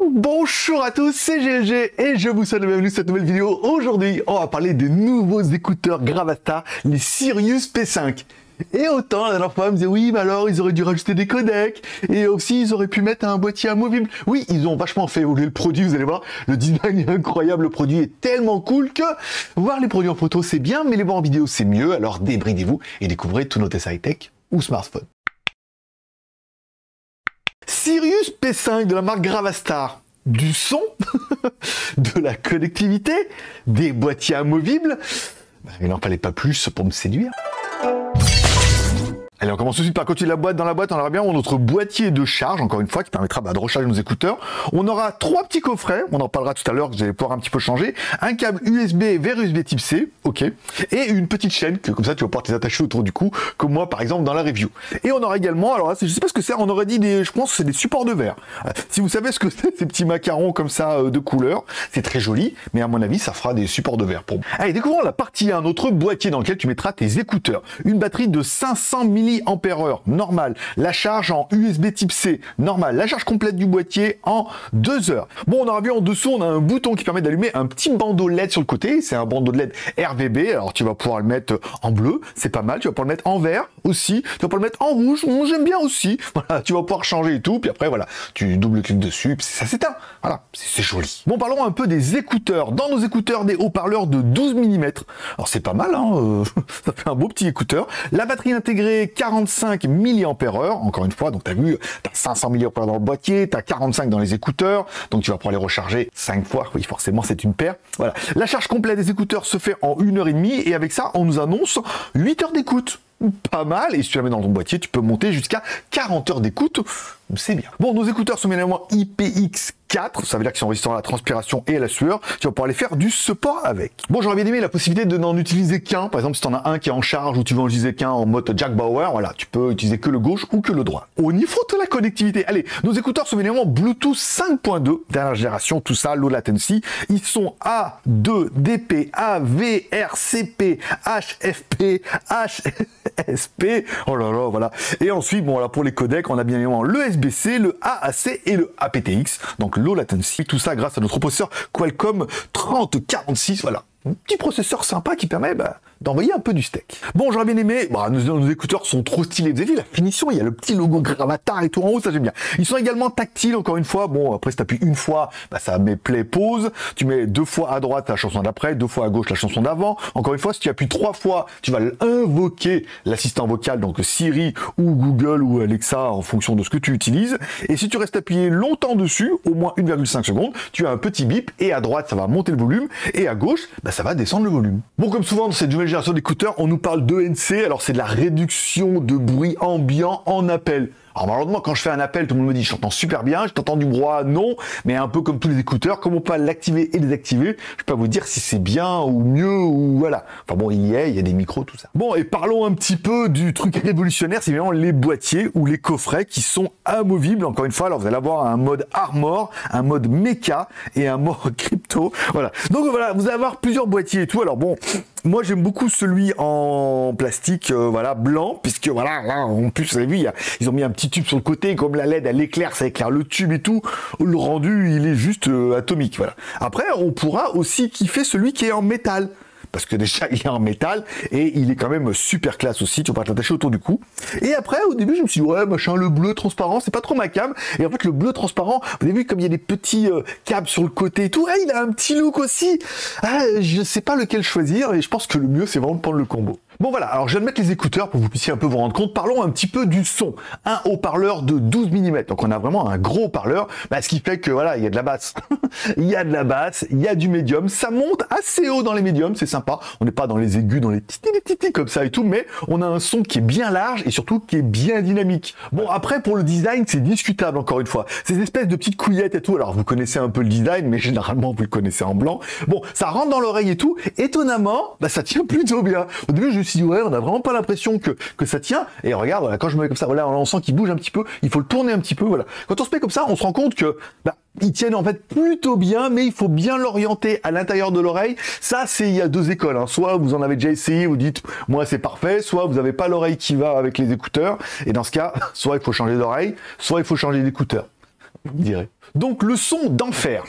Bonjour à tous, c'est GLG et je vous souhaite la bienvenue sur cette nouvelle vidéo. Aujourd'hui, on va parler des nouveaux écouteurs Gravastar, les Sirius P5. Et autant, la dernière fois, on me disait oui, mais alors ils auraient dû rajouter des codecs et aussi ils auraient pu mettre un boîtier amovible. Oui, ils ont vachement fait évoluer le produit, vous allez voir, le design est incroyable, le produit est tellement cool que voir les produits en photo c'est bien, mais les voir en vidéo c'est mieux, alors débridez-vous et découvrez tous nos tests high-tech ou smartphones. Sirius P5 de la marque Gravastar. Du son, de la connectivité, des boîtiers amovibles. Il n'en fallait pas plus pour me séduire. Allez, on commence tout de suite par côté de la boîte. Dans la boîte, on aura bien notre boîtier de charge, encore une fois, qui permettra de recharger nos écouteurs. On aura 3 petits coffrets, on en parlera tout à l'heure, que vous allez pouvoir un petit peu changer. Un câble USB vers USB type C, ok. Et une petite chaîne, que comme ça tu vas pouvoir te les attacher autour du cou, comme moi par exemple dans la review. Et on aura également, alors là, je sais pas ce que c'est, on aurait dit je pense que c'est des supports de verre. Si vous savez ce que c'est, ces petits macarons comme ça de couleur, c'est très joli, mais à mon avis, ça fera des supports de verre pour moi. Allez, découvrons la partie 1, notre boîtier dans lequel tu mettras tes écouteurs. Une batterie de 500 mAh, normal. La charge en USB type C, normal. La charge complète du boîtier en 2 heures. Bon, on aura vu en dessous, on a un bouton qui permet d'allumer un petit bandeau LED sur le côté. C'est un bandeau LED RVB. Alors, tu vas pouvoir le mettre en bleu, c'est pas mal. Tu vas pouvoir le mettre en vert aussi. Tu vas pouvoir le mettre en rouge. J'aime bien aussi. Voilà, tu vas pouvoir changer et tout. Puis après, voilà, tu double-cliques dessus. Puis ça s'éteint. Voilà, c'est joli. Bon, parlons un peu des écouteurs. Dans nos écouteurs, des haut-parleurs de 12 mm. Alors, c'est pas mal, hein. Ça fait un beau petit écouteur. La batterie intégrée, 45 mAh, encore une fois, donc tu as vu, tu as 500 mAh dans le boîtier, tu as 45 dans les écouteurs, donc tu vas pouvoir les recharger 5 fois, oui forcément c'est une paire. Voilà. La charge complète des écouteurs se fait en 1h30 et avec ça on nous annonce 8 heures d'écoute. Pas mal, et si tu la mets dans ton boîtier, tu peux monter jusqu'à 40 heures d'écoute, c'est bien. Bon, nos écouteurs sont évidemment IPX4, ça veut dire qu'ils sont résistants à la transpiration et à la sueur, tu vas pouvoir les faire du support avec. Bon, j'aurais bien aimé la possibilité de n'en utiliser qu'un, par exemple si tu en as un qui est en charge ou tu veux en utiliser qu'un en mode Jack Bauer, voilà, tu peux utiliser que le gauche ou que le droit. Au niveau de la connectivité, allez, nos écouteurs sont évidemment Bluetooth 5.2, dernière génération, tout ça, low latency, ils sont A2, DP, AV, RCP, HFP, SP, oh là là, voilà. Et ensuite, bon, là, pour les codecs, on a bien évidemment le SBC, le AAC et le aptX, donc low latency, tout ça grâce à notre processeur Qualcomm 3046, voilà. Un petit processeur sympa qui permet d'envoyer un peu du steak. Bon, j'aurais bien aimé, nos écouteurs sont trop stylés. Vous avez vu la finition, il y a le petit logo Gravastar et tout en haut, ça j'aime bien. Ils sont également tactiles, encore une fois. Bon, après si tu appuies une fois, ça met play, pause. Tu mets 2 fois à droite la chanson d'après, 2 fois à gauche la chanson d'avant. Encore une fois, si tu appuies 3 fois, tu vas invoquer l'assistant vocal, donc Siri ou Google ou Alexa en fonction de ce que tu utilises. Et si tu restes appuyé longtemps dessus, au moins 1,5 secondes, tu as un petit bip et à droite, ça va monter le volume et à gauche, ça va descendre le volume. Bon, comme souvent dans cette nouvelle génération d'écouteurs, on nous parle d'ENC, alors c'est de la réduction de bruit ambiant en appel. Alors malheureusement, quand je fais un appel, tout le monde me dit je t'entends super bien, je t'entends du brouhaha, non, mais un peu comme tous les écouteurs, comme on peut l'activer et désactiver, je peux pas vous dire si c'est bien ou mieux ou voilà. Enfin bon, il y a des micros, tout ça. Bon, et parlons un petit peu du truc révolutionnaire, c'est évidemment les boîtiers ou les coffrets qui sont amovibles, encore une fois. Alors vous allez avoir un mode Armor, un mode Mecha et un mode Crypto, voilà. Donc voilà, vous allez avoir plusieurs boîtiers et tout. Alors bon, moi j'aime beaucoup celui en plastique, voilà, blanc, puisque voilà, là, en plus vous avez vu, ils ont mis un petit tube sur le côté, comme la LED elle éclaire, ça éclaire le tube et tout, le rendu il est juste atomique, voilà. Après on pourra aussi kiffer celui qui est en métal, parce que déjà il est en métal et il est quand même super classe aussi, tu vas t'attacher autour du cou. Et après au début je me suis dit ouais machin, le bleu transparent c'est pas trop ma cam, et en fait le bleu transparent, vous avez vu comme il y a des petits câbles sur le côté et tout, il a un petit look aussi, je sais pas lequel choisir et je pense que le mieux c'est vraiment de prendre le combo. Bon voilà, alors je viens de mettre les écouteurs pour que vous puissiez un peu vous rendre compte. Parlons un petit peu du son. Un haut-parleur de 12 mm, donc on a vraiment un gros haut-parleur, ce qui fait que voilà, il y a de la basse, il y a de la basse, il y a du médium, ça monte assez haut dans les médiums, c'est sympa, on n'est pas dans les aigus, dans les petits comme ça et tout, mais on a un son qui est bien large et surtout qui est bien dynamique. Bon après pour le design, c'est discutable encore une fois, ces espèces de petites couillettes et tout, alors vous connaissez un peu le design, mais généralement vous le connaissez en blanc. Bon, ça rentre dans l'oreille et tout, étonnamment, ça tient plutôt bien. Au début je me suis dit, ouais, on a vraiment pas l'impression que ça tient. Et regarde, voilà, quand je me mets comme ça, voilà, on sent qu'il bouge un petit peu, il faut le tourner un petit peu, voilà. Quand on se met comme ça, on se rend compte que, bah, ils tiennent en fait plutôt bien, mais il faut bien l'orienter à l'intérieur de l'oreille. Ça, il y a deux écoles, hein. Soit vous en avez déjà essayé, vous dites, moi c'est parfait, soit vous n'avez pas l'oreille qui va avec les écouteurs, et dans ce cas, soit il faut changer d'oreille, soit il faut changer d'écouteur, vous me direz. Donc le son d'enfer,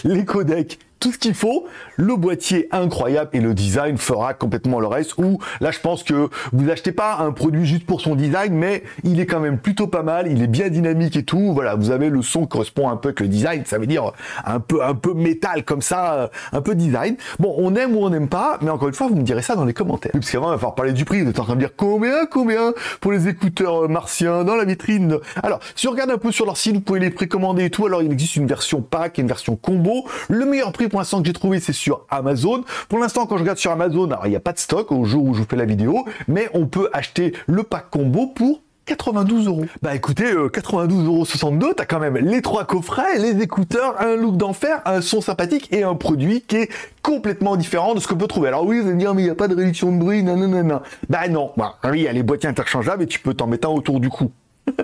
les codecs, tout ce qu'il faut, le boîtier incroyable et le design fera complètement le reste. Ou là, je pense que vous n'achetez pas un produit juste pour son design, mais il est quand même plutôt pas mal, il est bien dynamique et tout. Voilà, vous avez le son qui correspond un peu avec le design, ça veut dire un peu métal comme ça, un peu design. Bon, on aime ou on n'aime pas, mais encore une fois, vous me direz ça dans les commentaires. Parce qu'avant, il va falloir parler du prix. Vous êtes en train de dire combien pour les écouteurs martiens dans la vitrine. Alors, si on regarde un peu sur leur site, vous pouvez les précommander et tout. Alors, il existe une version pack et une version combo. Le meilleur prix pour l'instant que j'ai trouvé, c'est sur Amazon. Pour l'instant, quand je regarde sur Amazon, alors il n'y a pas de stock au jour où je vous fais la vidéo, mais on peut acheter le pack combo pour 92 €. Bah écoutez, 92,62 €, t'as quand même les 3 coffrets, les écouteurs, un look d'enfer, un son sympathique et un produit qui est complètement différent de ce qu'on peut trouver. Alors oui, vous allez me dire, mais il n'y a pas de réduction de bruit, nanana. Bah non, bah, oui, il y a les boîtiers interchangeables et tu peux t'en mettre un autour du cou.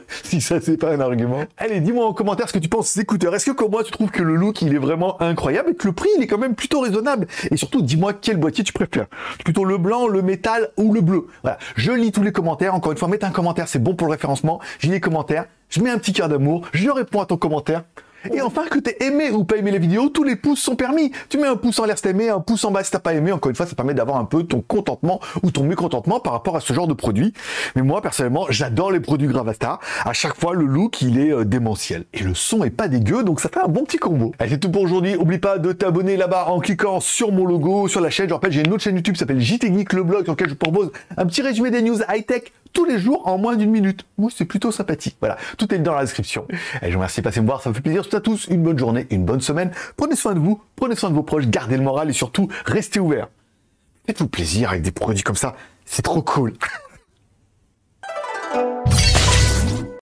Si ça c'est pas un argument. Allez, dis-moi en commentaire ce que tu penses des écouteurs. Est-ce que comme moi tu trouves que le look il est vraiment incroyable et que le prix il est quand même plutôt raisonnable? Et surtout dis-moi quel boîtier tu préfères. Plutôt le blanc, le métal ou le bleu. Voilà, je lis tous les commentaires. Encore une fois, mettez un commentaire, c'est bon pour le référencement. Je lis les commentaires, je mets un petit cœur d'amour, je réponds à ton commentaire. Et enfin, que t'aies aimé ou pas aimé les vidéos, tous les pouces sont permis. Tu mets un pouce en l'air si t'as aimé, un pouce en bas si t'as pas aimé. Encore une fois, ça permet d'avoir un peu ton contentement ou ton mécontentement par rapport à ce genre de produit. Mais moi, personnellement, j'adore les produits Gravastar. À chaque fois, le look, il est démentiel. Et le son est pas dégueu, donc ça fait un bon petit combo. Allez, c'est tout pour aujourd'hui. Oublie pas de t'abonner là-bas en cliquant sur mon logo, sur la chaîne. Je rappelle, j'ai une autre chaîne YouTube qui s'appelle JTechnique, le blog, sur lequel je propose un petit résumé des news high-tech tous les jours en moins d'une minute. Moi, c'est plutôt sympathique. Voilà, tout est dans la description. Et je vous remercie de passer me voir, ça me fait plaisir. Tout à tous, une bonne journée, une bonne semaine. Prenez soin de vous, prenez soin de vos proches, gardez le moral et surtout, restez ouverts. Faites-vous plaisir avec des produits comme ça, c'est trop cool.